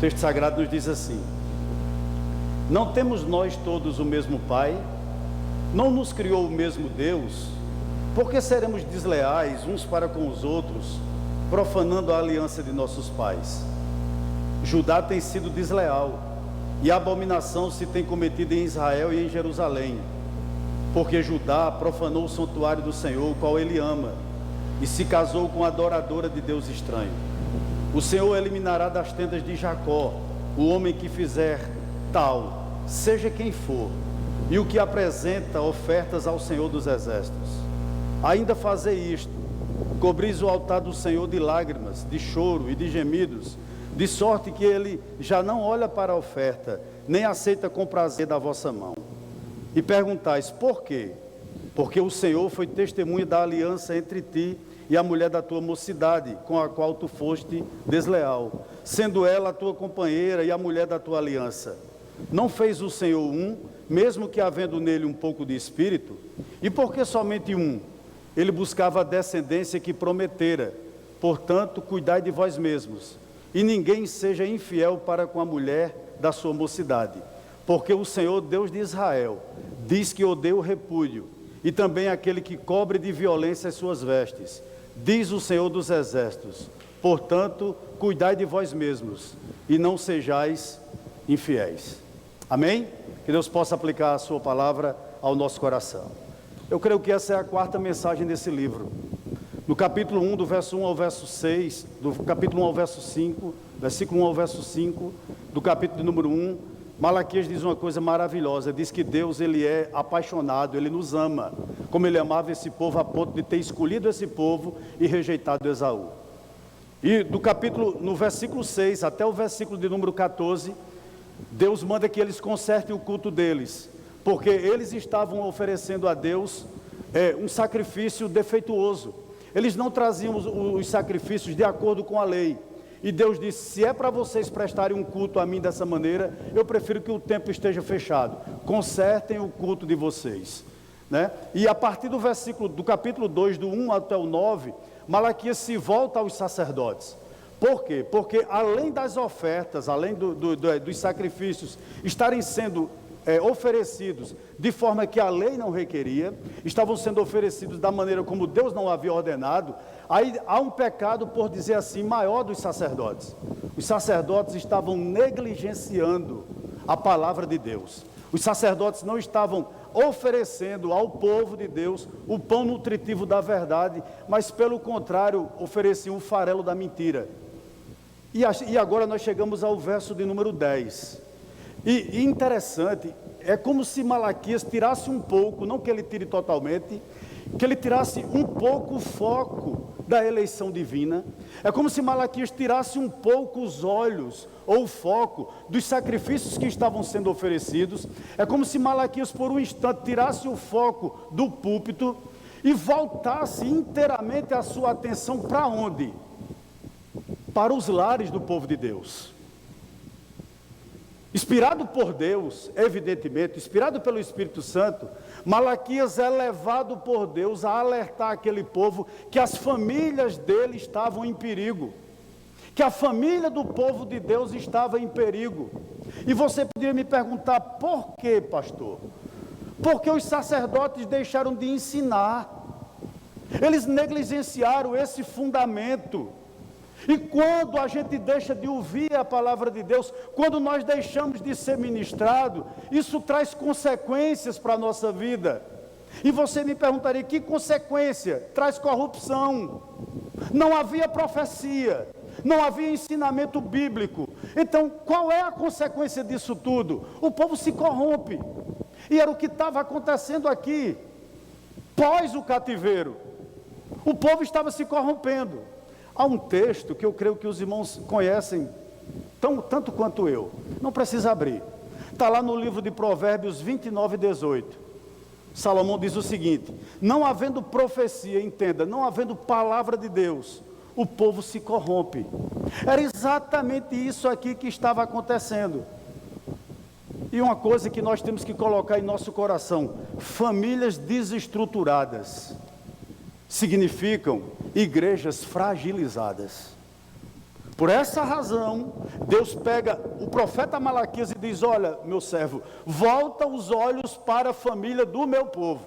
texto sagrado nos diz assim: não temos nós todos o mesmo Pai? Não nos criou o mesmo Deus? Por que seremos desleais uns para com os outros, profanando a aliança de nossos pais? Judá tem sido desleal, e a abominação se tem cometido em Israel e em Jerusalém, porque Judá profanou o santuário do Senhor, o qual ele ama, e se casou com a adoradora de Deus estranho. O Senhor eliminará das tendas de Jacó o homem que fizer tal, seja quem for, e o que apresenta ofertas ao Senhor dos Exércitos. Ainda fazei isto: cobris o altar do Senhor de lágrimas, de choro e de gemidos, de sorte que ele já não olha para a oferta, nem aceita com prazer da vossa mão. E perguntais: por quê? Porque o Senhor foi testemunha da aliança entre ti e a mulher da tua mocidade, com a qual tu foste desleal, sendo ela a tua companheira e a mulher da tua aliança. Não fez o Senhor um, mesmo que havendo nele um pouco de espírito? E por que somente um? Ele buscava a descendência que prometera. Portanto, cuidai de vós mesmos, e ninguém seja infiel para com a mulher da sua mocidade. Porque o Senhor, Deus de Israel, diz que odeia o repúdio, e também aquele que cobre de violência as suas vestes. Diz o Senhor dos Exércitos: portanto, cuidai de vós mesmos, e não sejais infiéis. Amém? Que Deus possa aplicar a sua palavra ao nosso coração. Eu creio que essa é a quarta mensagem desse livro. No capítulo 1, do verso 1 ao verso 6, do capítulo 1 ao verso 5, versículo 1 ao verso 5, do capítulo número 1, Malaquias diz uma coisa maravilhosa. Diz que Deus, ele é apaixonado, ele nos ama, como ele amava esse povo a ponto de ter escolhido esse povo e rejeitado Esaú. E do capítulo, no versículo 6 até o versículo de número 14, Deus manda que eles consertem o culto deles, porque eles estavam oferecendo a Deus um sacrifício defeituoso. Eles não traziam os sacrifícios de acordo com a lei. E Deus disse: se é para vocês prestarem um culto a mim dessa maneira, eu prefiro que o templo esteja fechado. Consertem o culto de vocês, né? E a partir do capítulo 2, do 1 até o 9, Malaquias se volta aos sacerdotes. Por quê? Porque além das ofertas, além dos sacrifícios estarem sendo oferecidos de forma que a lei não requeria, estavam sendo oferecidos da maneira como Deus não havia ordenado. Aí há um pecado, por dizer assim, maior dos sacerdotes. Os sacerdotes estavam negligenciando a palavra de Deus. Os sacerdotes não estavam oferecendo ao povo de Deus o pão nutritivo da verdade, mas pelo contrário, ofereciam o farelo da mentira. E agora nós chegamos ao verso de número 10. E interessante, é como se Malaquias tirasse um pouco, não que ele tire totalmente, que ele tirasse um pouco o foco da eleição divina. É como se Malaquias tirasse um pouco os olhos ou o foco dos sacrifícios que estavam sendo oferecidos. É como se Malaquias por um instante tirasse o foco do púlpito e voltasse inteiramente a sua atenção para onde? Para os lares do povo de Deus. Inspirado por Deus, evidentemente, inspirado pelo Espírito Santo, Malaquias é levado por Deus a alertar aquele povo que as famílias dele estavam em perigo, que a família do povo de Deus estava em perigo. E você poderia me perguntar: por quê, pastor? Porque os sacerdotes deixaram de ensinar, eles negligenciaram esse fundamento. E quando a gente deixa de ouvir a palavra de Deus, quando nós deixamos de ser ministrado, isso traz consequências para a nossa vida. E você me perguntaria: que consequência? Traz corrupção. Não havia profecia, não havia ensinamento bíblico. Então, qual é a consequência disso tudo? O povo se corrompe. E era o que estava acontecendo aqui, pós o cativeiro. O povo estava se corrompendo. Há um texto que eu creio que os irmãos conhecem tanto quanto eu. Não precisa abrir. Está lá no livro de Provérbios 29 e 18. Salomão diz o seguinte: não havendo profecia, entenda, não havendo palavra de Deus, o povo se corrompe. Era exatamente isso aqui que estava acontecendo. E uma coisa que nós temos que colocar em nosso coração: famílias desestruturadas significam igrejas fragilizadas. Por essa razão, Deus pega o profeta Malaquias e diz: olha, meu servo, volta os olhos para a família do meu povo.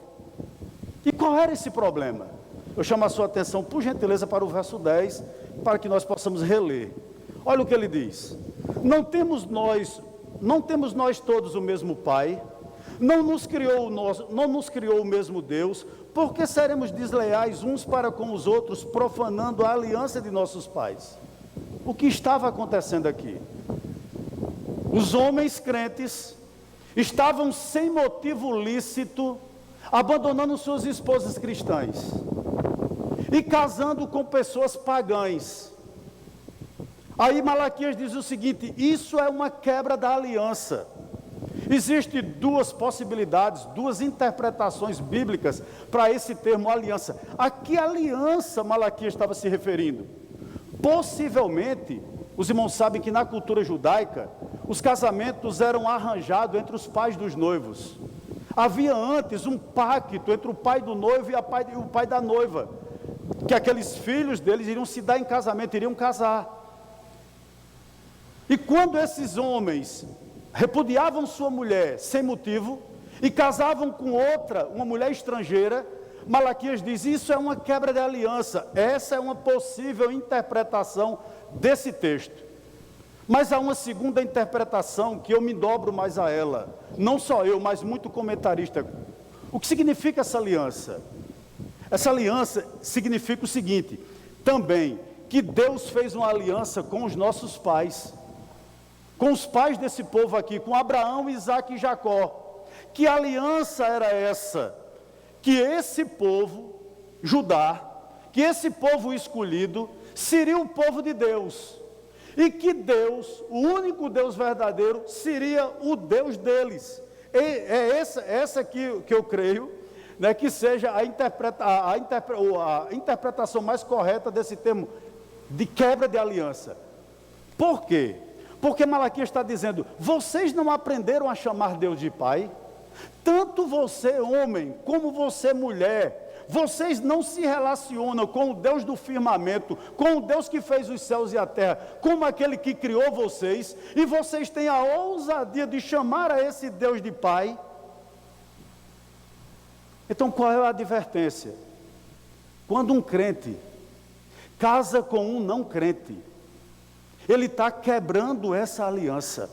E qual era esse problema? Eu chamo a sua atenção, por gentileza, para o verso 10, para que nós possamos reler. Olha o que ele diz: não temos nós todos o mesmo Pai? Não nos criou o mesmo Deus? Por que seremos desleais uns para com os outros, profanando a aliança de nossos pais? O que estava acontecendo aqui? Os homens crentes estavam sem motivo lícito, abandonando suas esposas cristãs e casando com pessoas pagãs. Aí Malaquias diz o seguinte: isso é uma quebra da aliança. Existem duas possibilidades, duas interpretações bíblicas para esse termo aliança. A que aliança Malaquias estava se referindo? Possivelmente, os irmãos sabem que na cultura judaica, os casamentos eram arranjados entre os pais dos noivos. Havia antes um pacto entre o pai do noivo e o pai da noiva, que aqueles filhos deles iriam se dar em casamento, iriam casar. E quando esses homens repudiavam sua mulher sem motivo e casavam com outra, uma mulher estrangeira, Malaquias diz: isso é uma quebra de aliança. Essa é uma possível interpretação desse texto. Mas há uma segunda interpretação que eu me dobro mais a ela. Não só eu, mas muito comentarista. O que significa essa aliança? Essa aliança significa o seguinte: também que Deus fez uma aliança com os nossos pais, com os pais desse povo aqui, com Abraão, Isaque e Jacó. Que aliança era essa? Que esse povo, Judá, que esse povo escolhido, seria o povo de Deus. E que Deus, o único Deus verdadeiro, seria o Deus deles. É essa que eu creio, né, que seja a interpretação mais correta desse termo de quebra de aliança. Por quê? Porque Malaquias está dizendo: vocês não aprenderam a chamar Deus de Pai? Tanto você, homem, como você, mulher, vocês não se relacionam com o Deus do firmamento, com o Deus que fez os céus e a terra, como aquele que criou vocês, e vocês têm a ousadia de chamar a esse Deus de Pai? Então, qual é a advertência? Quando um crente casa com um não crente, ele está quebrando essa aliança.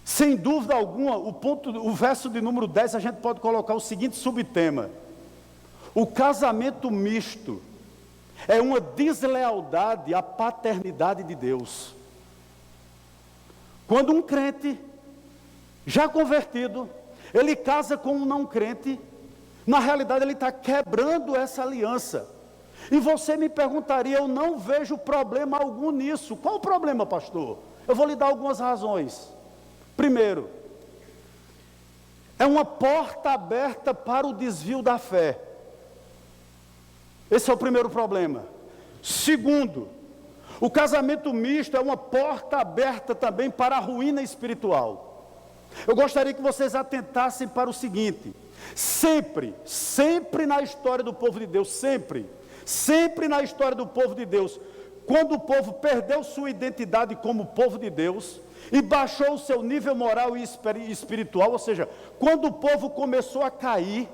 Sem dúvida alguma, o verso de número 10, a gente pode colocar o seguinte subtema: o casamento misto é uma deslealdade à paternidade de Deus. Quando um crente, já convertido, ele casa com um não crente, na realidade ele está quebrando essa aliança. E você me perguntaria: eu não vejo problema algum nisso. Qual o problema, pastor? Eu vou lhe dar algumas razões. Primeiro, é uma porta aberta para o desvio da fé. Esse é o primeiro problema. Segundo, o casamento misto é uma porta aberta também para a ruína espiritual. Eu gostaria que vocês atentassem para o seguinte: sempre na história do povo de Deus, sempre na história do povo de Deus, quando o povo perdeu sua identidade como povo de Deus e baixou o seu nível moral e espiritual, ou seja, quando o povo começou a cair,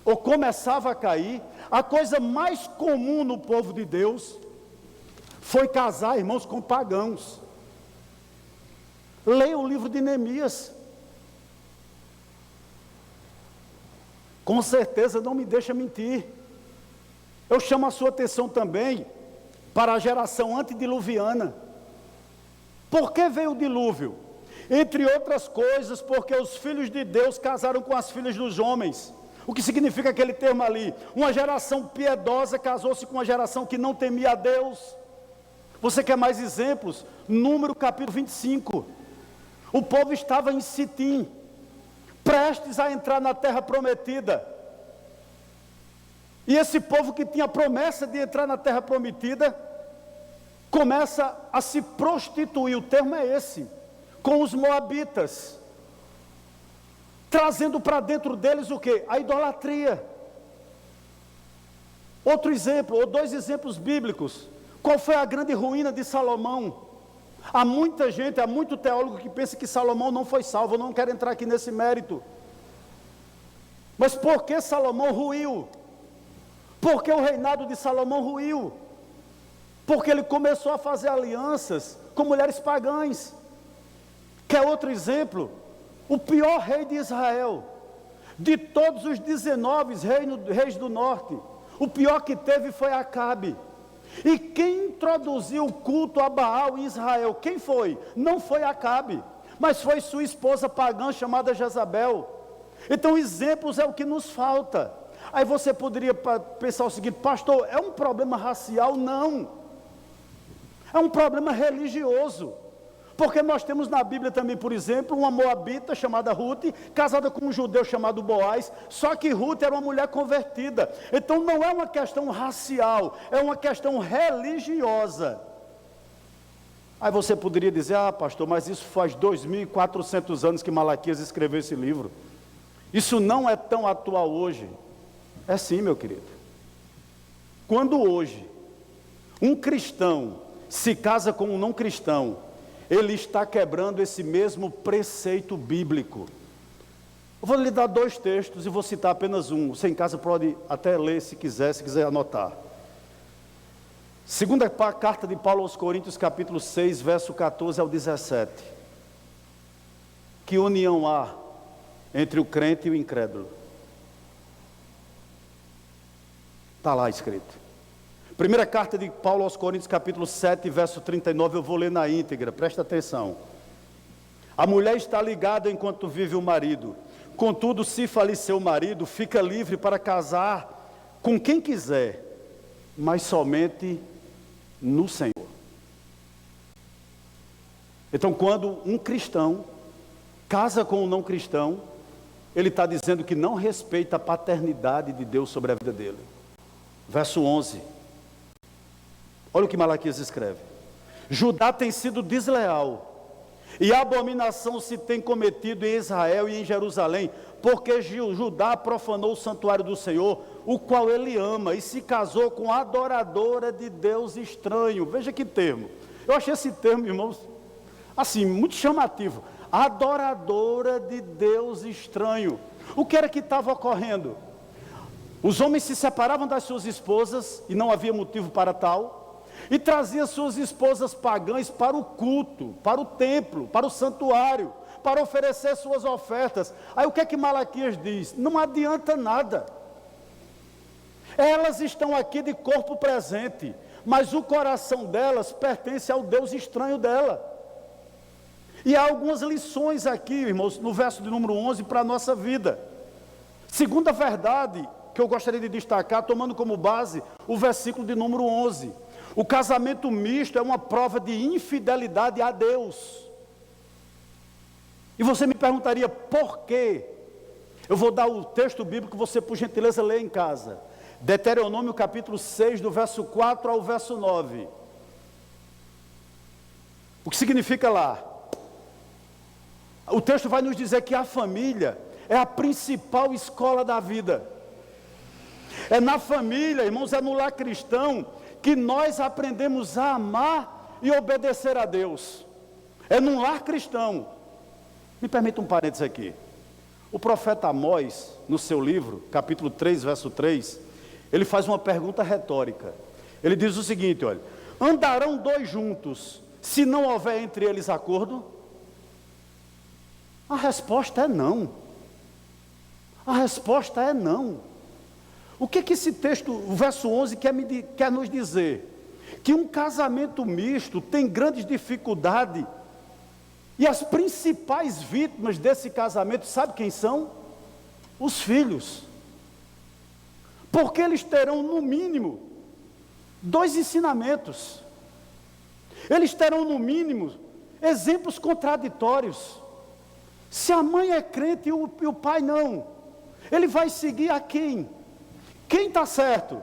ou começava a cair, a coisa mais comum no povo de Deus foi casar, irmãos, com pagãos. Leia o livro de Neemias. Com certeza não me deixa mentir. Eu chamo a sua atenção também para a geração antediluviana. Por que veio o dilúvio? Entre outras coisas, porque os filhos de Deus casaram com as filhas dos homens. O que significa aquele termo ali? Uma geração piedosa casou-se com uma geração que não temia a Deus. Você quer mais exemplos? Número capítulo 25. O povo estava em Sitim, prestes a entrar na terra prometida. E esse povo que tinha promessa de entrar na terra prometida, começa a se prostituir, o termo é esse, com os moabitas, trazendo para dentro deles o quê? A idolatria. Outro exemplo, ou dois exemplos bíblicos: Qual foi a grande ruína de Salomão? Há muita gente, há muito teólogo que pensa que Salomão não foi salvo. Eu não quero entrar aqui nesse mérito. Mas por que Salomão ruiu? Por que o reinado de Salomão ruiu? Porque ele começou a fazer alianças com mulheres pagãs. Quer outro exemplo? O pior rei de Israel, de todos os 19 reis do norte, o pior que teve foi Acabe. E quem introduziu o culto a Baal em Israel? Quem foi? Não foi Acabe, mas foi sua esposa pagã chamada Jezabel. Então exemplos é o que nos falta. Aí você poderia pensar o seguinte: pastor, é um problema racial? Não, é um problema religioso. Porque nós temos na Bíblia também, por exemplo, uma moabita chamada Ruth, casada com um judeu chamado Boaz, só que Ruth era uma mulher convertida. Então não é uma questão racial, é uma questão religiosa. Aí você poderia dizer: ah, pastor, mas isso faz 2.400 anos que Malaquias escreveu esse livro. Isso não é tão atual hoje. É sim, meu querido. Quando hoje um cristão se casa com um não cristão, ele está quebrando esse mesmo preceito bíblico. Eu vou lhe dar 2 textos e vou citar apenas um. Você em casa pode até ler se quiser anotar. Segunda carta de Paulo aos Coríntios, capítulo 6, verso 14 ao 17. Que união há entre o crente e o incrédulo? Está lá escrito. Primeira carta de Paulo aos Coríntios, capítulo 7, verso 39, eu vou ler na íntegra, presta atenção. A mulher está ligada enquanto vive o marido. Contudo, se falecer o marido, fica livre para casar com quem quiser, mas somente no Senhor. Então, quando um cristão casa com um não cristão, ele está dizendo que não respeita a paternidade de Deus sobre a vida dele. Verso 11. Olha o que Malaquias escreve: Judá tem sido desleal, e abominação se tem cometido em Israel e em Jerusalém, porque Judá profanou o santuário do Senhor, o qual ele ama, e se casou com a adoradora de Deus estranho. Veja que termo. Eu achei esse termo, irmãos, assim, muito chamativo. Adoradora de Deus estranho. O que era que estava ocorrendo? Os homens se separavam das suas esposas, e não havia motivo para tal, e trazia suas esposas pagãs para o culto, para o templo, para o santuário, para oferecer suas ofertas. Aí o que é que Malaquias diz? Não adianta nada. Elas estão aqui de corpo presente, mas o coração delas pertence ao Deus estranho dela. E há algumas lições aqui, irmãos, no verso de número 11 para a nossa vida. Segunda verdade que eu gostaria de destacar, tomando como base o versículo de número 11. O casamento misto é uma prova de infidelidade a Deus. E você me perguntaria, por quê? Eu vou dar o texto bíblico, você por gentileza lê em casa. Deuteronômio capítulo 6, do verso 4 ao verso 9. O que significa lá? O texto vai nos dizer que a família é a principal escola da vida. É na família, irmãos, é no lar cristão que nós aprendemos a amar e obedecer a Deus. É num lar cristão. Me permita um parênteses aqui. O profeta Amós, no seu livro, capítulo 3, verso 3, ele faz uma pergunta retórica. Ele diz o seguinte, olha: andarão 2 juntos, se não houver entre eles acordo? A resposta é não. A resposta é não. O que esse texto, o verso 11, quer nos dizer? Que um casamento misto tem grandes dificuldades, e as principais vítimas desse casamento, sabe quem são? Os filhos. Porque eles terão, no mínimo, 2 ensinamentos. Eles terão, no mínimo, exemplos contraditórios. Se a mãe é crente e o pai não, ele vai seguir a quem? Quem está certo?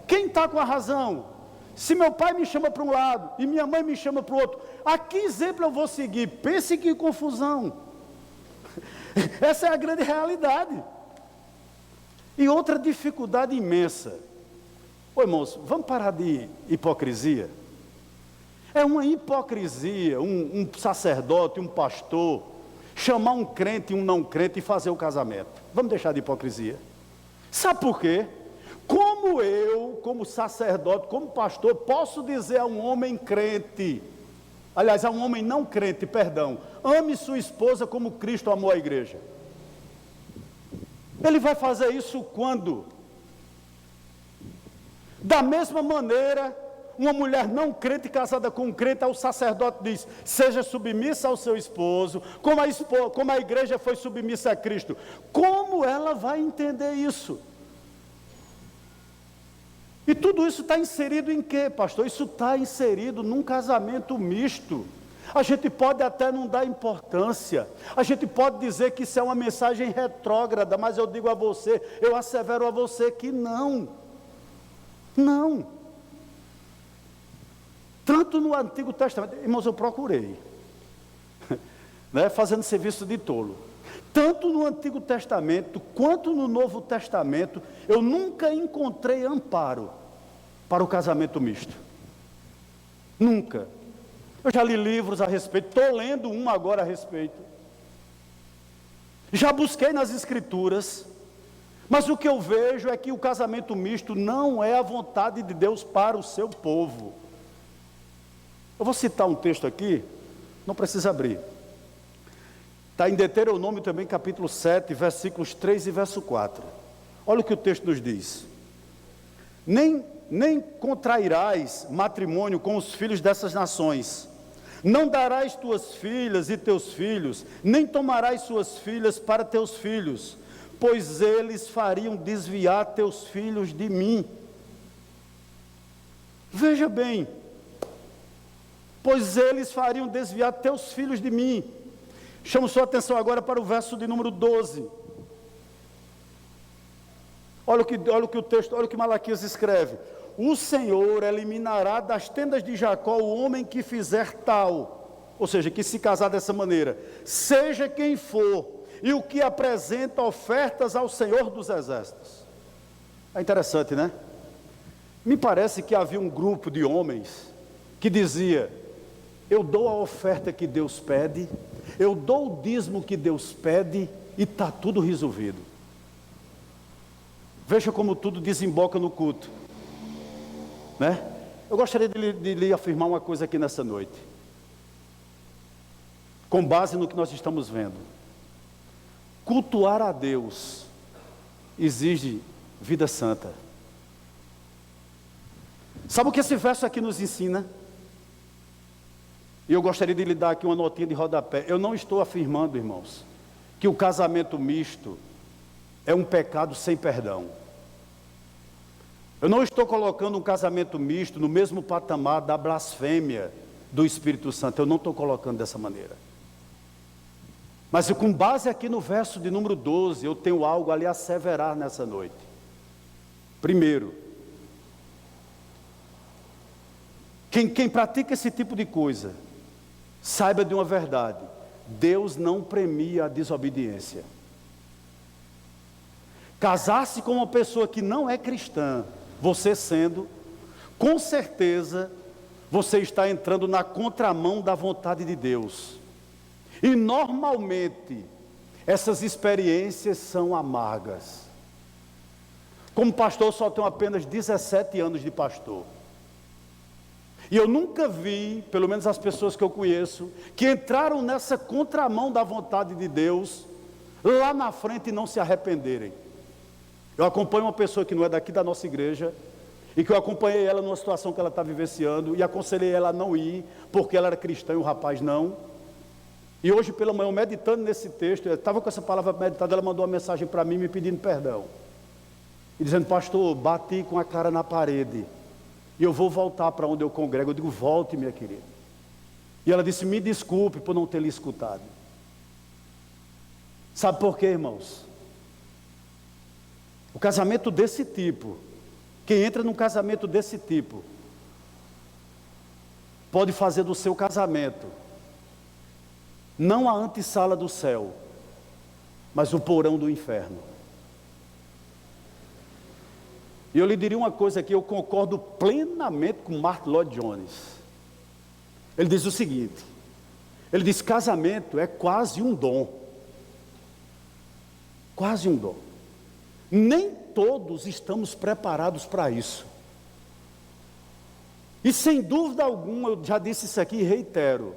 Quem está com a razão? Se meu pai me chama para um lado e minha mãe me chama para o outro, a que exemplo eu vou seguir? Pense que confusão. Essa é a grande realidade. E outra dificuldade imensa. Ô irmãos, vamos parar de hipocrisia? É uma hipocrisia um sacerdote, um pastor, chamar um crente e um não crente e fazer o casamento. Vamos deixar de hipocrisia. Sabe por quê? Como eu, como sacerdote, como pastor, posso dizer a um homem crente, aliás, a um homem não crente, perdão, ame sua esposa como Cristo amou a igreja? Ele vai fazer isso quando? Da mesma maneira, uma mulher não crente casada com um crente, o sacerdote diz, seja submissa ao seu esposo, como a igreja foi submissa a Cristo. Como ela vai entender isso? E tudo isso está inserido em quê, pastor? Isso está inserido num casamento misto. A gente pode até não dar importância, a gente pode dizer que isso é uma mensagem retrógrada, mas eu digo a você, eu assevero a você que não. Não. Tanto no Antigo Testamento, irmãos, eu procurei, né, fazendo serviço de tolo. Tanto no Antigo Testamento, quanto no Novo Testamento, eu nunca encontrei amparo para o casamento misto. Nunca. Eu já li livros a respeito, estou lendo um agora a respeito. Já busquei nas Escrituras, mas o que eu vejo é que o casamento misto não é a vontade de Deus para o seu povo. Eu vou citar um texto aqui, não precisa abrir. Está em Deuteronômio também, capítulo 7, versículos 3 e verso 4. Olha o que o texto nos diz. Nem contrairás matrimônio com os filhos dessas nações. Não darás tuas filhas e teus filhos, nem tomarás suas filhas para teus filhos, pois eles fariam desviar teus filhos de mim. Veja bem, pois eles fariam desviar teus filhos de mim. Chamo sua atenção agora para o verso de número 12. Olha o texto, olha o que Malaquias escreve. O Senhor eliminará das tendas de Jacó o homem que fizer tal, ou seja, que se casar dessa maneira, seja quem for, e o que apresenta ofertas ao Senhor dos Exércitos. É interessante, né? Me parece que havia um grupo de homens que dizia, eu dou a oferta que Deus pede, eu dou o dízimo que Deus pede, e está tudo resolvido. Veja como tudo desemboca no culto, né? Eu gostaria de lhe afirmar uma coisa aqui nessa noite, com base no que nós estamos vendo. Cultuar a Deus exige vida santa. Sabe o que esse verso aqui nos ensina? E eu gostaria de lhe dar aqui uma notinha de rodapé. Eu não estou afirmando, irmãos, que o casamento misto é um pecado sem perdão. Eu não estou colocando um casamento misto no mesmo patamar da blasfêmia do Espírito Santo. Eu não estou colocando dessa maneira. Mas com base aqui no verso de número 12, eu tenho algo ali a asseverar nessa noite. Primeiro, quem pratica esse tipo de coisa, saiba de uma verdade: Deus não premia a desobediência. Casar-se com uma pessoa que não é cristã, você sendo, com certeza, você está entrando na contramão da vontade de Deus. E normalmente, essas experiências são amargas. Como pastor, eu só tenho apenas 17 anos de pastor. E eu nunca vi, pelo menos as pessoas que eu conheço, que entraram nessa contramão da vontade de Deus, lá na frente e não se arrependerem. Eu acompanho uma pessoa que não é daqui da nossa igreja, e que eu acompanhei ela numa situação que ela está vivenciando, e aconselhei ela a não ir, porque ela era cristã e o rapaz não. E hoje pela manhã, meditando nesse texto, eu estava com essa palavra meditada, ela mandou uma mensagem para mim me pedindo perdão. E dizendo, pastor, bati com a cara na parede, e eu vou voltar para onde eu congrego. Eu digo, volte, minha querida. E ela disse, me desculpe por não ter lhe escutado. Sabe por quê, irmãos? O casamento desse tipo, quem entra num casamento desse tipo, pode fazer do seu casamento não a antessala do céu, mas o porão do inferno. E eu lhe diria uma coisa aqui, eu concordo plenamente com Martyn Lloyd-Jones. Ele diz o seguinte, ele diz: casamento é quase um dom. Quase um dom. Nem todos estamos preparados para isso. E sem dúvida alguma, eu já disse isso aqui e reitero,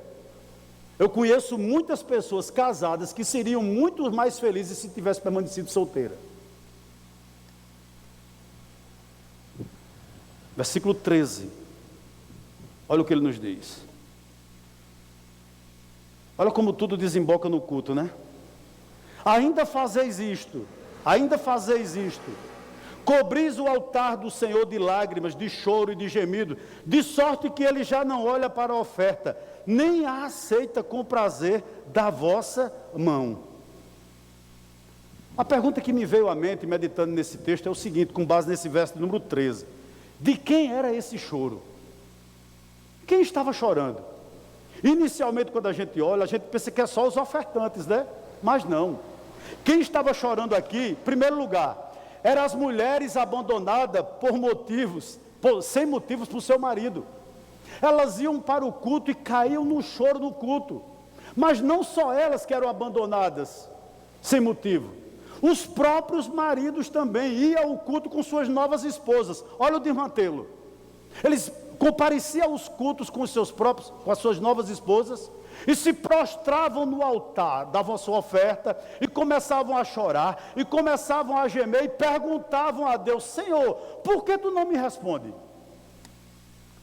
eu conheço muitas pessoas casadas que seriam muito mais felizes se tivessem permanecido solteira. Versículo 13. Olha o que ele nos diz. Olha como tudo desemboca no culto, né? Ainda fazeis isto, cobris o altar do Senhor de lágrimas, de choro e de gemido, de sorte que ele já não olha para a oferta, nem a aceita com prazer da vossa mão. A pergunta que me veio à mente, meditando nesse texto, é o seguinte, com base nesse verso de número 13. De quem era esse choro? Quem estava chorando? Inicialmente, quando a gente olha, a gente pensa que é só os ofertantes, né? Mas não. Quem estava chorando aqui, em primeiro lugar, eram as mulheres abandonadas sem motivos por seu marido. Elas iam para o culto e caíam no choro no culto. Mas não só elas que eram abandonadas sem motivo. Os próprios maridos também iam ao culto com suas novas esposas. Olha o desmantelo. Eles compareciam aos cultos com as suas novas esposas e se prostravam no altar, davam a sua oferta e começavam a chorar e começavam a gemer e perguntavam a Deus: Senhor, por que tu não me responde?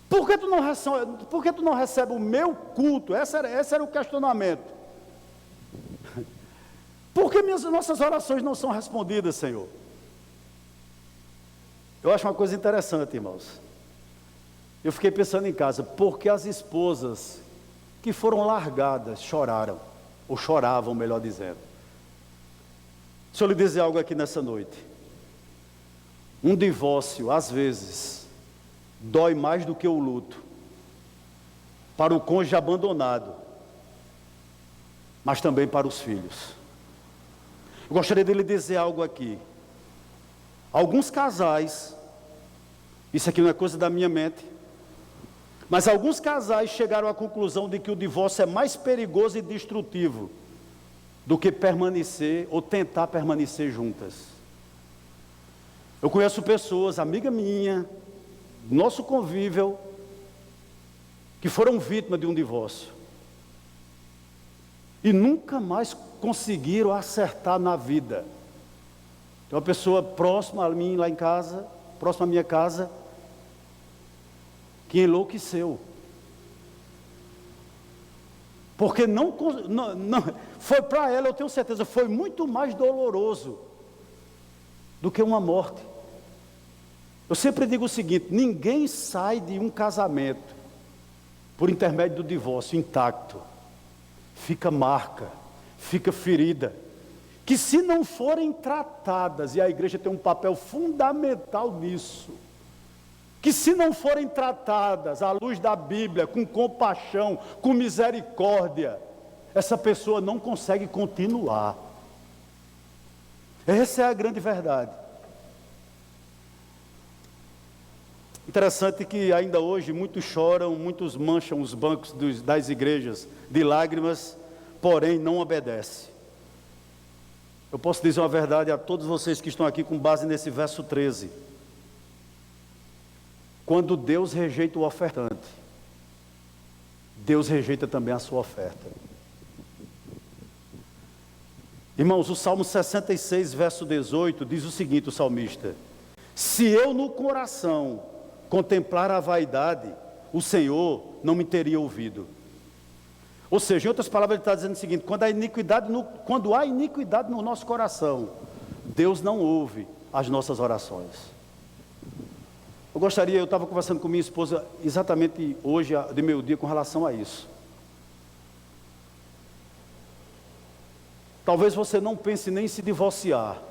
Por que tu não recebe o meu culto? Esse era o questionamento. Por que nossas orações não são respondidas, Senhor? Eu acho uma coisa interessante, irmãos. Eu fiquei pensando em casa, porque as esposas que foram largadas choraram, ou choravam, melhor dizendo. Deixa eu lhe dizer algo aqui nessa noite. Um divórcio, às vezes, dói mais do que o luto, para o cônjuge abandonado, mas também para os filhos. Eu gostaria de lhe dizer algo aqui. Alguns casais, isso aqui não é coisa da minha mente, mas alguns casais chegaram à conclusão de que o divórcio é mais perigoso e destrutivo do que permanecer ou tentar permanecer juntas. Eu conheço pessoas, amiga minha, nosso convívio, que foram vítimas de um divórcio e nunca mais conseguiram acertar na vida. Tem uma pessoa próxima a mim lá em casa, próxima à minha casa, que enlouqueceu. Porque não foi para ela, eu tenho certeza, foi muito mais doloroso do que uma morte. Eu sempre digo o seguinte: ninguém sai de um casamento por intermédio do divórcio intacto. Fica marca, fica ferida, que se não forem tratadas, e a igreja tem um papel fundamental nisso, que se não forem tratadas à luz da Bíblia, com compaixão, com misericórdia, essa pessoa não consegue continuar. Essa é a grande verdade. Interessante que ainda hoje muitos choram, muitos mancham os bancos das igrejas de lágrimas, porém não obedecem. Eu posso dizer uma verdade a todos vocês que estão aqui com base nesse verso 13. Quando Deus rejeita o ofertante, Deus rejeita também a sua oferta. Irmãos, o Salmo 66, verso 18, diz o seguinte, o salmista: se eu no coração contemplar a vaidade, o Senhor não me teria ouvido. Ou seja, em outras palavras, ele está dizendo o seguinte: quando há iniquidade no nosso coração, Deus não ouve as nossas orações. Eu estava conversando com minha esposa exatamente hoje, de meio-dia, com relação a isso. Talvez você não pense nem em se divorciar.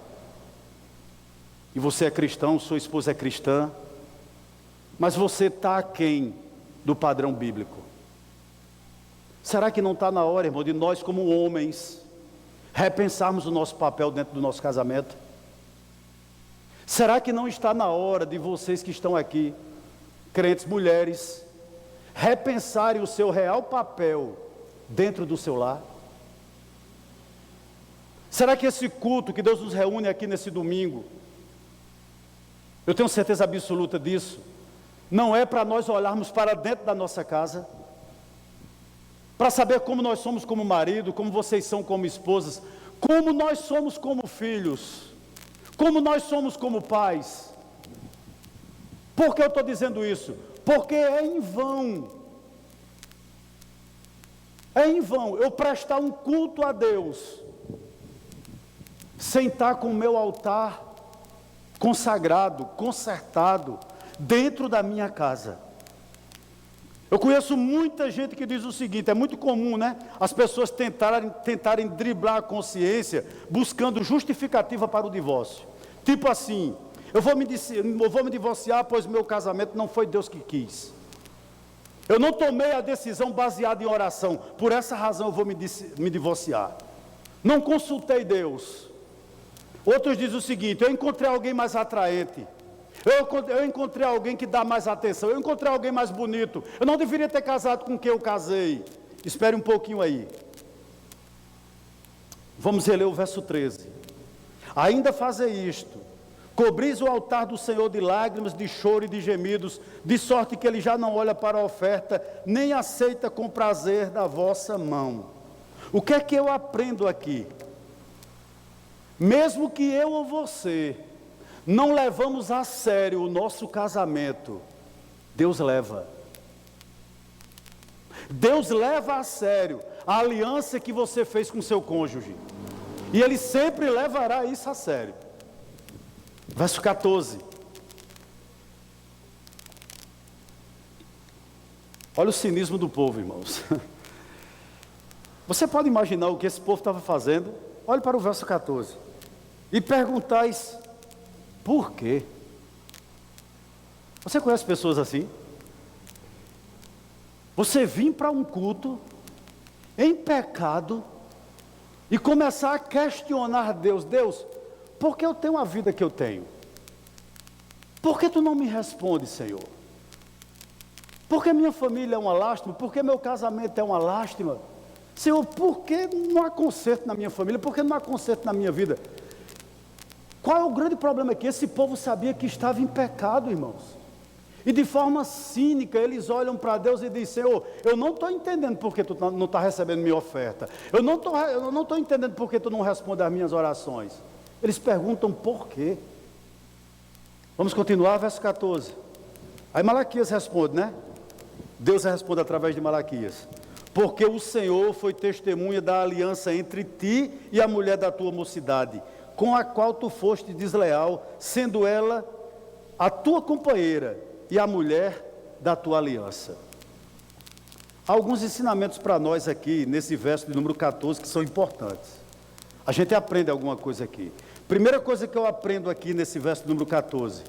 E você é cristão, sua esposa é cristã, mas você está aquém do padrão bíblico. Será que não está na hora, irmão, de nós como homens repensarmos o nosso papel dentro do nosso casamento? Será que não está na hora de vocês que estão aqui, crentes mulheres, repensarem o seu real papel dentro do seu lar? Será que esse culto que Deus nos reúne aqui nesse domingo, eu tenho certeza absoluta disso, não é para nós olharmos para dentro da nossa casa, para saber como nós somos como marido, como vocês são como esposas, como nós somos como filhos, como nós somos como pais? Por que eu estou dizendo isso? Porque é em vão eu prestar um culto a Deus, sentar com o meu altar consagrado, consertado, dentro da minha casa. Eu conheço muita gente que diz o seguinte, é muito comum, né? As pessoas tentarem driblar a consciência, buscando justificativa para o divórcio. Tipo assim, eu vou me divorciar, pois meu casamento não foi Deus que quis. Eu não tomei a decisão baseada em oração, por essa razão eu vou me divorciar. Não consultei Deus. Outros dizem o seguinte, eu encontrei alguém mais atraente, eu encontrei alguém que dá mais atenção, eu encontrei alguém mais bonito, eu não deveria ter casado com quem eu casei. Espere um pouquinho aí. Vamos reler o verso 13. Ainda fazer isto, cobris o altar do Senhor de lágrimas, de choro e de gemidos, de sorte que Ele já não olha para a oferta, nem aceita com prazer da vossa mão. O que é que eu aprendo aqui? Mesmo que eu ou você não levamos a sério o nosso casamento, Deus leva. Deus leva a sério a aliança que você fez com seu cônjuge. E Ele sempre levará isso a sério. Verso 14. Olha o cinismo do povo, irmãos. Você pode imaginar o que esse povo estava fazendo? Olhe para o verso 14. E perguntais, por quê? Você conhece pessoas assim? Você vir para um culto, em pecado, e começar a questionar Deus. Deus, por que eu tenho a vida que eu tenho? Por que tu não me responde, Senhor? Por que minha família é uma lástima? Por que meu casamento é uma lástima? Senhor, por que não há conserto na minha família? Por que não há conserto na minha vida? Qual é o grande problema aqui? Esse povo sabia que estava em pecado, irmãos. E de forma cínica, eles olham para Deus e dizem, Senhor, eu não estou entendendo por que tu não está recebendo minha oferta. Eu não estou entendendo por que tu não responde às minhas orações. Eles perguntam por quê. Vamos continuar, verso 14. Aí Malaquias responde, né? Deus responde através de Malaquias. Porque o Senhor foi testemunha da aliança entre ti e a mulher da tua mocidade, com a qual tu foste desleal, sendo ela a tua companheira e a mulher da tua aliança. Há alguns ensinamentos para nós aqui, nesse verso de número 14, que são importantes. A gente aprende alguma coisa aqui. Primeira coisa que eu aprendo aqui nesse verso de número 14,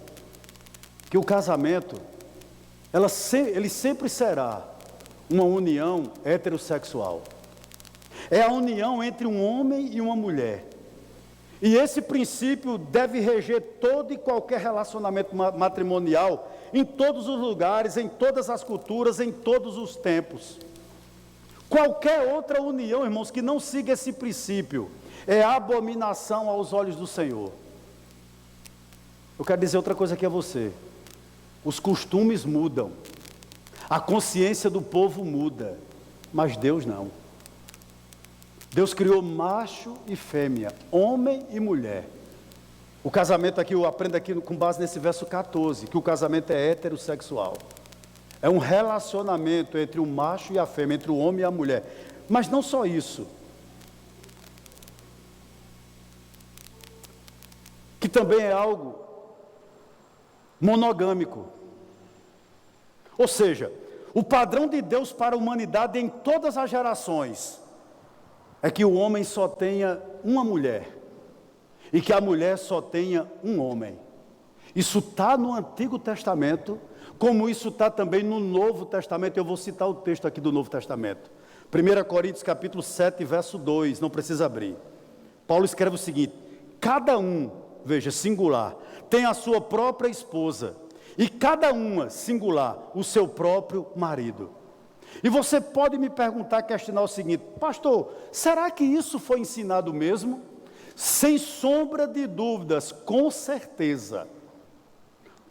que o casamento, ele sempre será uma união heterossexual. É a união entre um homem e uma mulher. E esse princípio deve reger todo e qualquer relacionamento matrimonial, em todos os lugares, em todas as culturas, em todos os tempos. Qualquer outra união, irmãos, que não siga esse princípio, é abominação aos olhos do Senhor. Eu quero dizer outra coisa aqui a você. Os costumes mudam, a consciência do povo muda, mas Deus não. Deus criou macho e fêmea, homem e mulher. O casamento aqui, eu aprendo aqui com base nesse verso 14, que o casamento é heterossexual. É um relacionamento entre o macho e a fêmea, entre o homem e a mulher. Mas não só isso. Que também é algo monogâmico. Ou seja, o padrão de Deus para a humanidade em todas as gerações é que o homem só tenha uma mulher e que a mulher só tenha um homem. Isso está no Antigo Testamento, como isso está também no Novo Testamento. Eu vou citar o texto aqui do Novo Testamento. 1 Coríntios capítulo 7, verso 2, não precisa abrir. Paulo escreve o seguinte: cada um, veja, singular, tem a sua própria esposa, e cada uma, singular, o seu próprio marido. E você pode me perguntar, questionar o seguinte: pastor, será que isso foi ensinado mesmo? Sem sombra de dúvidas, com certeza.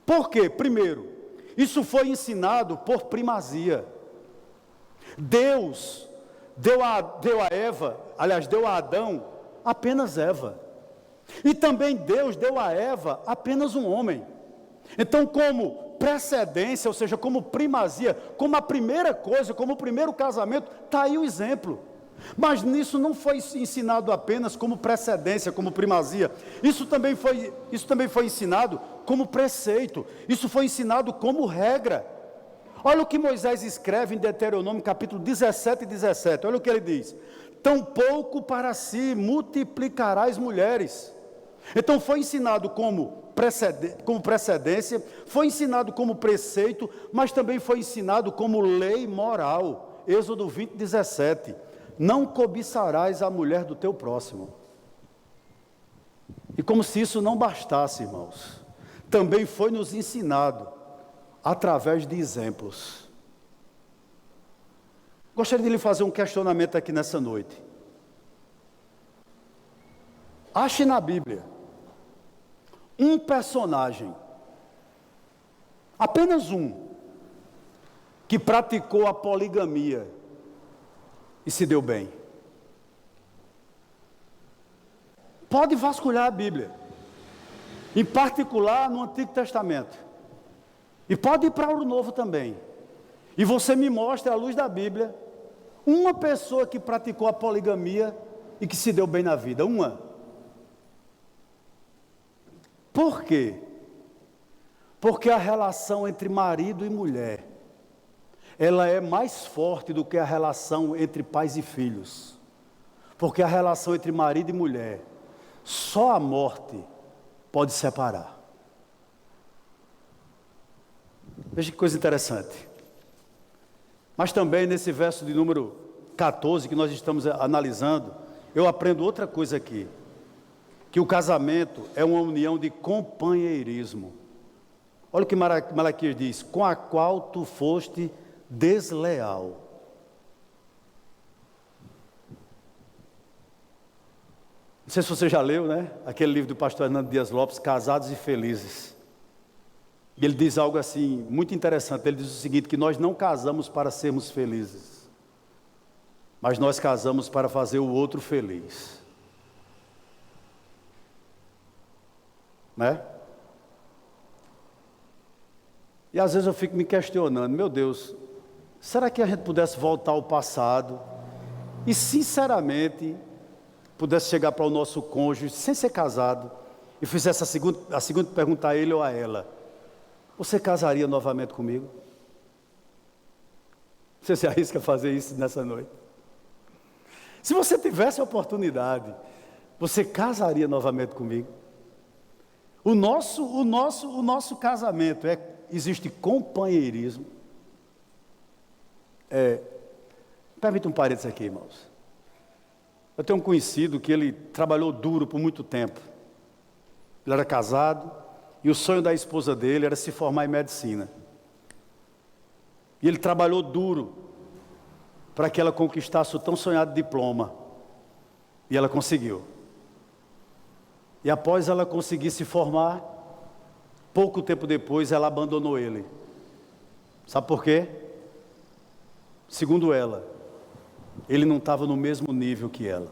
Por quê? Primeiro, isso foi ensinado por primazia. Deus deu a Eva, aliás, deu a Adão apenas Eva. E também Deus deu a Eva apenas um homem. Então, como precedência, ou seja, como primazia, como a primeira coisa, como o primeiro casamento, está aí o exemplo. Mas nisso não foi ensinado apenas como precedência, como primazia. Isso também foi ensinado como preceito. Isso foi ensinado como regra. Olha o que Moisés escreve em Deuteronômio capítulo 17 e 17. Olha o que ele diz: tampouco para si multiplicarás mulheres. Então foi ensinado como precedência, foi ensinado como preceito, mas também foi ensinado como lei moral. Êxodo 20, 17. Não cobiçarás a mulher do teu próximo. E como se isso não bastasse, irmãos, também foi nos ensinado através de exemplos. Gostaria de lhe fazer um questionamento aqui nessa noite. Ache na Bíblia um personagem, apenas um, que praticou a poligamia e se deu bem. Pode vasculhar a Bíblia, em particular no Antigo Testamento, e pode ir para o Novo também, e você me mostra, à luz da Bíblia, uma pessoa que praticou a poligamia e que se deu bem na vida. Uma. Por quê? Porque a relação entre marido e mulher, ela é mais forte do que a relação entre pais e filhos. Porque a relação entre marido e mulher, só a morte pode separar. Veja que coisa interessante. Mas também nesse verso de número 14 que nós estamos analisando, eu aprendo outra coisa aqui. Que o casamento é uma união de companheirismo. Olha o que Malaquias diz: com a qual tu foste desleal. Não sei se você já leu, né? Aquele livro do pastor Hernando Dias Lopes, Casados e Felizes. E ele diz algo assim, muito interessante. Ele diz o seguinte, que nós não casamos para sermos felizes, mas nós casamos para fazer o outro feliz. Né? E às vezes eu fico me questionando, meu Deus, será que a gente pudesse voltar ao passado e sinceramente pudesse chegar para o nosso cônjuge, sem ser casado, e fizesse a segunda pergunta a ele ou a ela: você casaria novamente comigo? Você se arrisca a fazer isso nessa noite? Se você tivesse a oportunidade, você casaria novamente comigo? O nosso casamento existe companheirismo. Permita um parênteses aqui, irmãos. Eu tenho um conhecido que ele trabalhou duro por muito tempo. Ele era casado e o sonho da esposa dele era se formar em medicina. E ele trabalhou duro para que ela conquistasse o tão sonhado diploma. E ela conseguiu. E após ela conseguir se formar, pouco tempo depois ela abandonou ele. Sabe por quê? Segundo ela, ele não estava no mesmo nível que ela.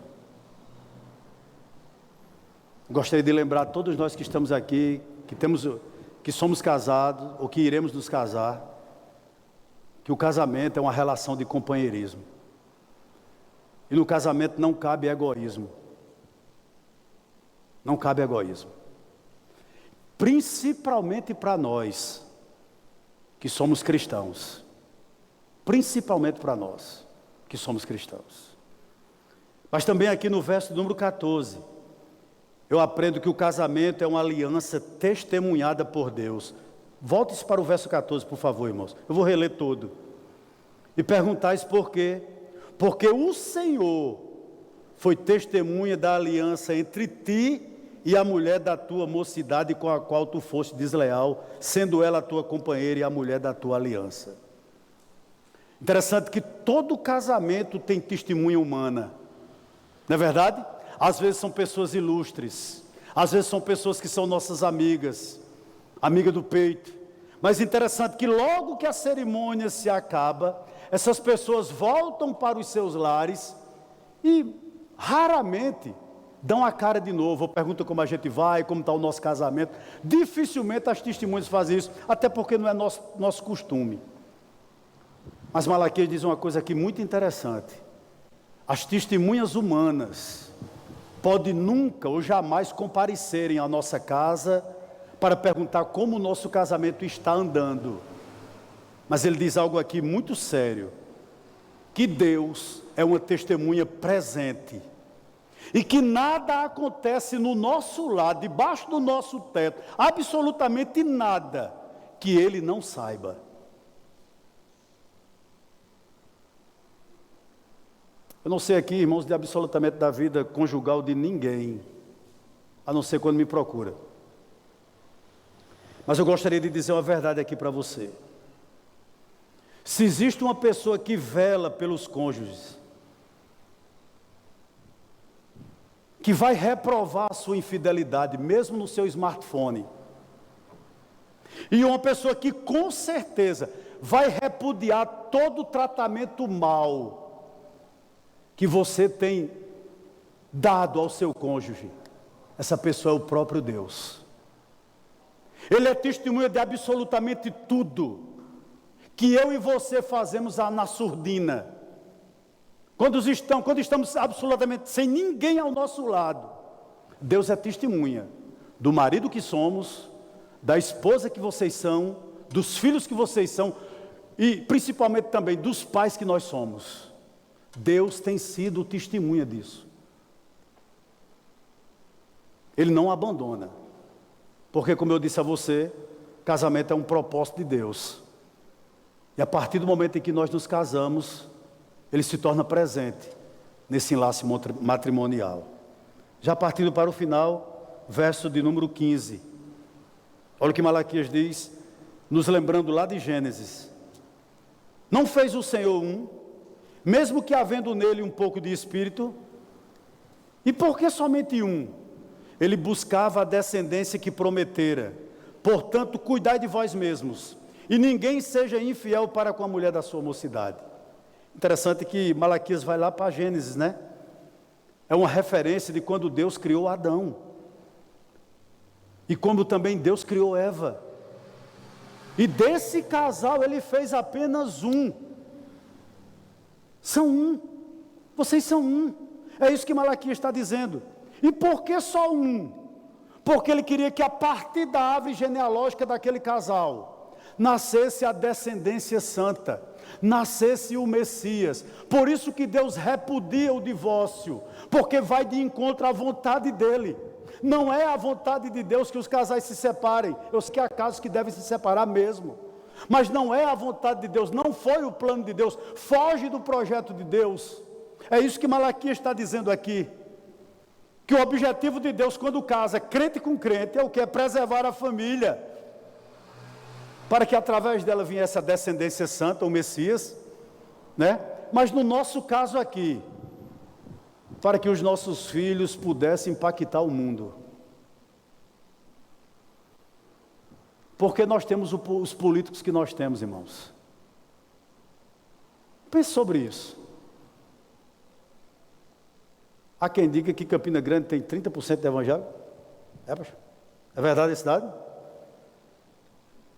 Gostaria de lembrar a todos nós que estamos aqui, que somos casados ou que iremos nos casar, que o casamento é uma relação de companheirismo. E no casamento não cabe egoísmo. Não cabe egoísmo. Principalmente para nós, que somos cristãos. Principalmente para nós, que somos cristãos. Mas também aqui no verso número 14, eu aprendo que o casamento é uma aliança testemunhada por Deus. Volte-se para o verso 14, por favor, irmãos. Eu vou reler todo. E perguntais por quê? Porque o Senhor foi testemunha da aliança entre ti e a mulher da tua mocidade com a qual tu foste desleal, sendo ela a tua companheira e a mulher da tua aliança. Interessante que todo casamento tem testemunha humana, não é verdade? Às vezes são pessoas ilustres, às vezes são pessoas que são nossas amigas, amiga do peito, mas interessante que logo que a cerimônia se acaba, essas pessoas voltam para os seus lares e raramente dão a cara de novo, ou perguntam como a gente vai, como está o nosso casamento. Dificilmente as testemunhas fazem isso, até porque não é nosso costume. Mas Malaquias diz uma coisa aqui muito interessante. As testemunhas humanas podem nunca ou jamais comparecerem à nossa casa para perguntar como o nosso casamento está andando. Mas ele diz algo aqui muito sério, que Deus é uma testemunha presente, e que nada acontece no nosso lado, debaixo do nosso teto, absolutamente nada, que Ele não saiba. Eu não sei aqui, irmãos, de absolutamente da vida conjugal de ninguém, a não ser quando me procura. Mas eu gostaria de dizer uma verdade aqui para você. Se existe uma pessoa que vela pelos cônjuges, que vai reprovar a sua infidelidade, mesmo no seu smartphone, e uma pessoa que com certeza vai repudiar todo o tratamento mal que você tem dado ao seu cônjuge, essa pessoa é o próprio Deus. Ele é testemunha de absolutamente tudo que eu e você fazemos na surdina. Quando estamos absolutamente sem ninguém ao nosso lado, Deus é testemunha do marido que somos, da esposa que vocês são, dos filhos que vocês são e principalmente também dos pais que nós somos. Deus tem sido testemunha disso. Ele não abandona, porque como eu disse a você, casamento é um propósito de Deus. E a partir do momento em que nós nos casamos, Ele se torna presente nesse enlace matrimonial. Já partindo para o final, verso de número 15. Olha o que Malaquias diz, nos lembrando lá de Gênesis. Não fez o Senhor um, mesmo que havendo nele um pouco de espírito? E por que somente um? Ele buscava a descendência que prometera. Portanto, cuidai de vós mesmos, e ninguém seja infiel para com a mulher da sua mocidade. Interessante que Malaquias vai lá para Gênesis, né? É uma referência de quando Deus criou Adão. E como também Deus criou Eva. E desse casal ele fez apenas um. São um. Vocês são um. É isso que Malaquias está dizendo. E por que só um? Porque ele queria que a partir da árvore genealógica daquele casal nascesse a descendência santa, nascesse o Messias. Por isso que Deus repudia o divórcio, porque vai de encontro à vontade dele. Não é a vontade de Deus que os casais se separem. Eu sei que há casos que devem se separar mesmo, mas não é a vontade de Deus, não foi o plano de Deus, foge do projeto de Deus. É isso que Malaquias está dizendo aqui, que o objetivo de Deus quando casa crente com crente é o que? É preservar a família, para que através dela viesse a descendência santa, o Messias, né? Mas no nosso caso aqui, para que os nossos filhos pudessem impactar o mundo. Porque nós temos os políticos que nós temos, irmãos. Pense sobre isso. Há quem diga que Campina Grande tem 30% de evangélico. É verdade esse dado?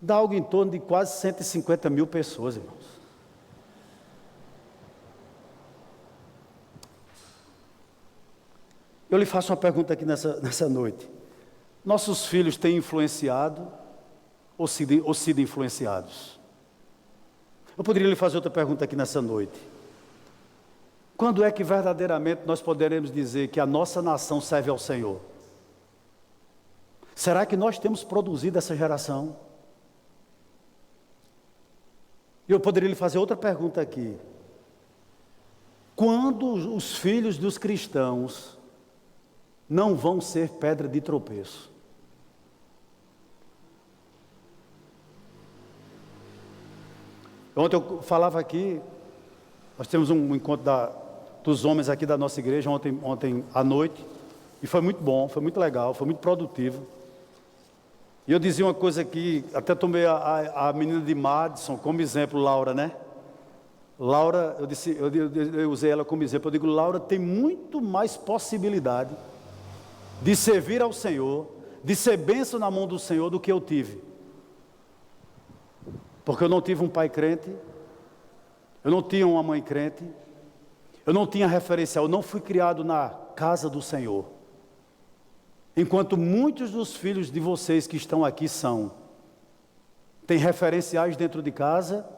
Dá algo em torno de quase 150 mil pessoas, irmãos. Eu lhe faço uma pergunta aqui nessa noite. Nossos filhos têm influenciado ou sido influenciados? Eu poderia lhe fazer outra pergunta aqui nessa noite. Quando é que verdadeiramente nós poderemos dizer que a nossa nação serve ao Senhor? Será que nós temos produzido essa geração? E eu poderia lhe fazer outra pergunta aqui. Quando os filhos dos cristãos não vão ser pedra de tropeço. Ontem eu falava aqui, nós temos um encontro dos homens aqui da nossa igreja ontem à noite, e foi muito bom, foi muito legal, foi muito produtivo. E eu dizia uma coisa aqui, até tomei a menina de Madison como exemplo, Laura, né? Laura, eu usei ela como exemplo, eu digo, Laura tem muito mais possibilidade de servir ao Senhor, de ser bênção na mão do Senhor do que eu tive. Porque eu não tive um pai crente, eu não tinha uma mãe crente, eu não tinha referencial, eu não fui criado na casa do Senhor. Enquanto muitos dos filhos de vocês que estão aqui têm referenciais dentro de casa,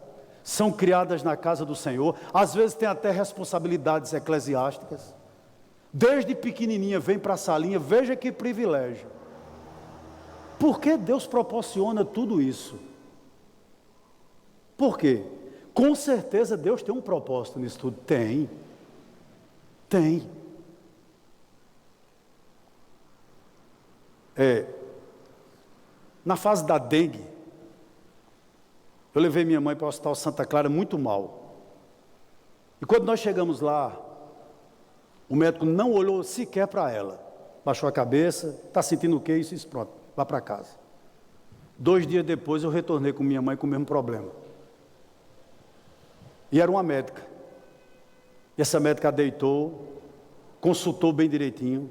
são criadas na casa do Senhor, às vezes têm até responsabilidades eclesiásticas, desde pequenininha vem para a salinha, veja que privilégio. Por que Deus proporciona tudo isso? Por quê? Com certeza Deus tem um propósito nisso tudo. Tem. Na fase da dengue, eu levei minha mãe para o Hospital Santa Clara muito mal. E quando nós chegamos lá, o médico não olhou sequer para ela. Baixou a cabeça, está sentindo o quê? Isso, pronto, vá para casa. 2 dias depois eu retornei com minha mãe com o mesmo problema. E era uma médica. E essa médica a deitou, consultou bem direitinho,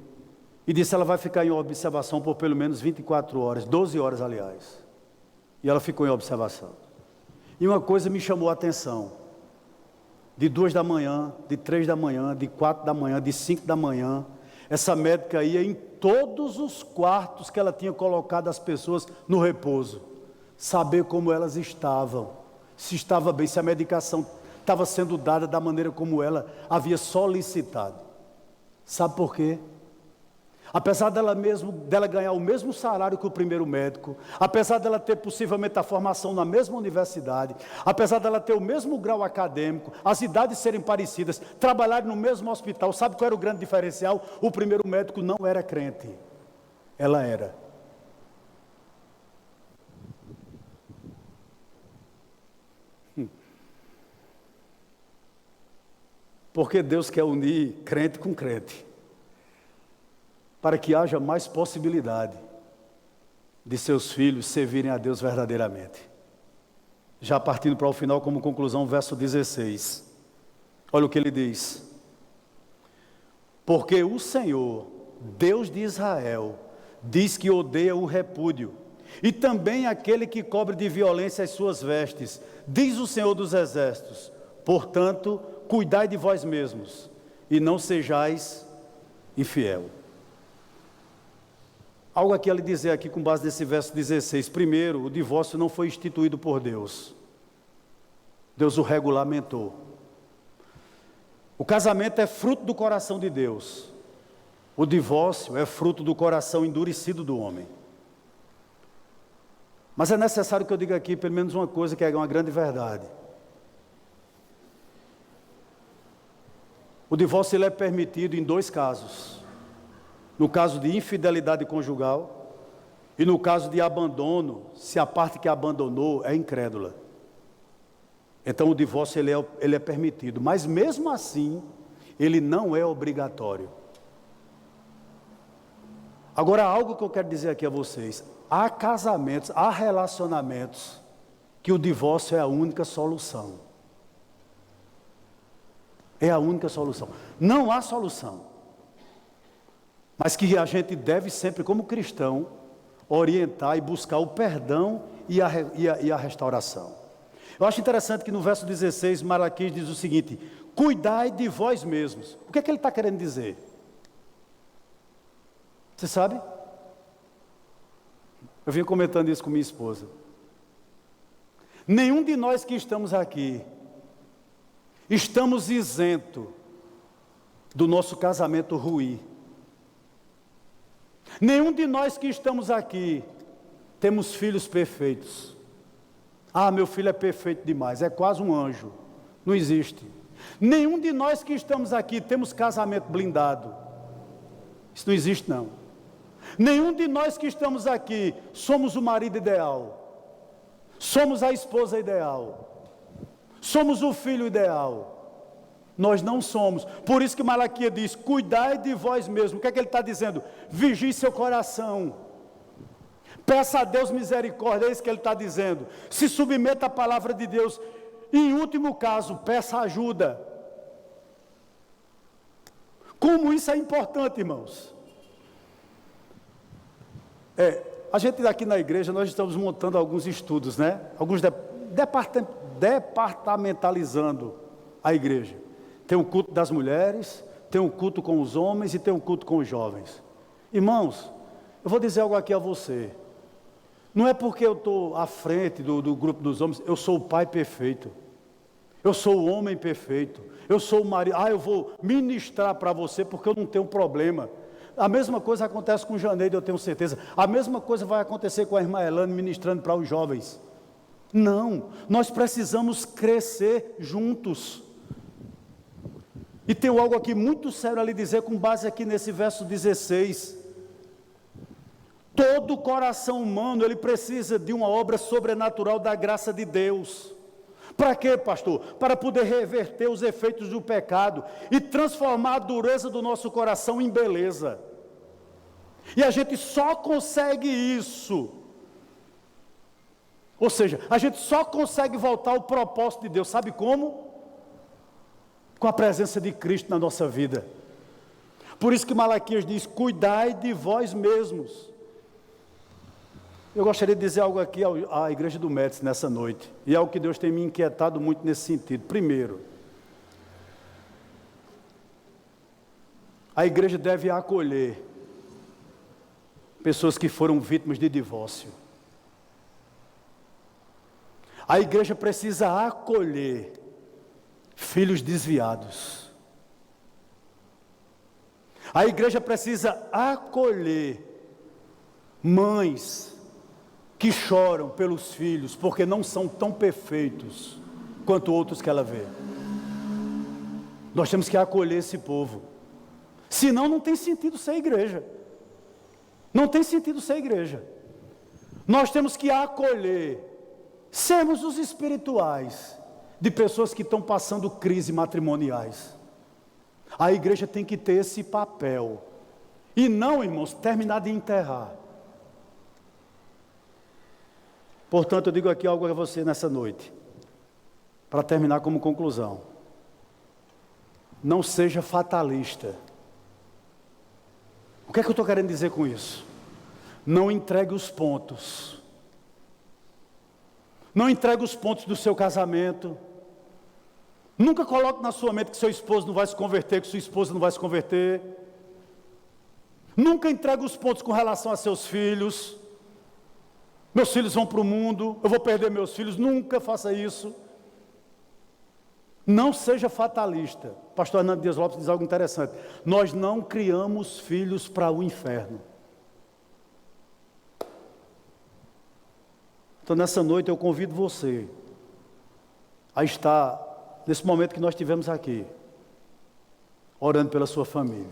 e disse: ela vai ficar em observação por pelo menos 24 horas, 12 horas aliás. E ela ficou em observação. E uma coisa me chamou a atenção. De 2 da manhã, de 3 da manhã, de 4 da manhã, de 5 da manhã, essa médica ia em todos os quartos que ela tinha colocado as pessoas no repouso, saber como elas estavam, se estava bem, se a medicação estava sendo dada da maneira como ela havia solicitado. Sabe por quê? Apesar dela ganhar o mesmo salário que o primeiro médico, apesar dela ter possivelmente a formação na mesma universidade, apesar dela ter o mesmo grau acadêmico, as idades serem parecidas, trabalhar no mesmo hospital, sabe qual era o grande diferencial? O primeiro médico não era crente, ela era. Porque Deus quer unir crente com crente, para que haja mais possibilidade de seus filhos servirem a Deus verdadeiramente. Já partindo para o final, como conclusão, verso 16. Olha o que ele diz: porque o Senhor, Deus de Israel, diz que odeia o repúdio, e também aquele que cobre de violência as suas vestes, diz o Senhor dos exércitos. Portanto, cuidai de vós mesmos, e não sejais infiel. Algo aqui a lhe dizer aqui com base nesse verso 16. Primeiro, o divórcio não foi instituído por Deus. Deus o regulamentou. O casamento é fruto do coração de Deus. O divórcio é fruto do coração endurecido do homem. Mas é necessário que eu diga aqui pelo menos uma coisa que é uma grande verdade. O divórcio ele é permitido em 2 casos. No caso de infidelidade conjugal e no caso de abandono, se a parte que abandonou é incrédula. Então o divórcio ele é permitido, mas mesmo assim, ele não é obrigatório. Agora, algo que eu quero dizer aqui a vocês: há casamentos, há relacionamentos que o divórcio é a única solução. É a única solução. Não há solução. Mas que a gente deve sempre, como cristão, orientar e buscar o perdão e a restauração. Eu acho interessante que no verso 16, Malaquias diz o seguinte: cuidai de vós mesmos. O que é que ele está querendo dizer? Você sabe? Eu vim comentando isso com minha esposa. Nenhum de nós que estamos aqui estamos isentos do nosso casamento ruir. Nenhum de nós que estamos aqui temos filhos perfeitos. Ah, meu filho é perfeito demais, é quase um anjo. Não existe. Nenhum de nós que estamos aqui temos casamento blindado. Isso não existe, não. Nenhum de nós que estamos aqui somos o marido ideal, somos a esposa ideal, somos o filho ideal. Nós não somos. Por isso que Malaquias diz: cuidai de vós mesmos. O que é que ele está dizendo? Vigie seu coração. Peça a Deus misericórdia, é isso que ele está dizendo. Se submeta à palavra de Deus. E, em último caso, peça ajuda. Como isso é importante, irmãos? A gente aqui na igreja, nós estamos montando alguns estudos, né? Alguns departamentalizando a igreja. Tem o culto das mulheres, tem o culto com os homens e tem o culto com os jovens. Irmãos, eu vou dizer algo aqui a você. Não é porque eu estou à frente do grupo dos homens, eu sou o pai perfeito. Eu sou o homem perfeito. Eu sou o marido. Eu vou ministrar para você porque eu não tenho problema. A mesma coisa acontece com o Janeiro, eu tenho certeza. A mesma coisa vai acontecer com a irmã Elane ministrando para os jovens. Não, nós precisamos crescer juntos. E tem algo aqui muito sério a lhe dizer, com base aqui nesse verso 16. Todo coração humano, ele precisa de uma obra sobrenatural da graça de Deus. Para quê, pastor? Para poder reverter os efeitos do pecado e transformar a dureza do nosso coração em beleza. E a gente só consegue isso. Ou seja, a gente só consegue voltar ao propósito de Deus. Sabe como? Com a presença de Cristo na nossa vida. Por isso que Malaquias diz: cuidai de vós mesmos. Eu gostaria de dizer algo aqui à igreja do Métis nessa noite, e é algo que Deus tem me inquietado muito nesse sentido. Primeiro, a igreja deve acolher pessoas que foram vítimas de divórcio. A igreja precisa acolher filhos desviados. A igreja precisa acolher mães que choram pelos filhos, porque não são tão perfeitos quanto outros que ela vê. Nós temos que acolher esse povo. Senão não tem sentido ser igreja. Não tem sentido ser igreja. Nós temos que acolher, sermos os espirituais de pessoas que estão passando crise matrimoniais. A igreja tem que ter esse papel. E não, irmãos, terminar de enterrar. Portanto, eu digo aqui algo a você nessa noite, para terminar como conclusão. Não seja fatalista. O que é que eu estou querendo dizer com isso? Não entregue os pontos. Não entregue os pontos do seu casamento. Nunca coloque na sua mente que seu esposo não vai se converter, que sua esposa não vai se converter. Nunca entregue os pontos com relação a seus filhos. Meus filhos vão para o mundo, eu vou perder meus filhos. Nunca faça isso. Não seja fatalista. Pastor Hernando Dias Lopes diz algo interessante. Nós não criamos filhos para o inferno. Então, nessa noite, eu convido você a estar, nesse momento que nós tivemos aqui, orando pela sua família.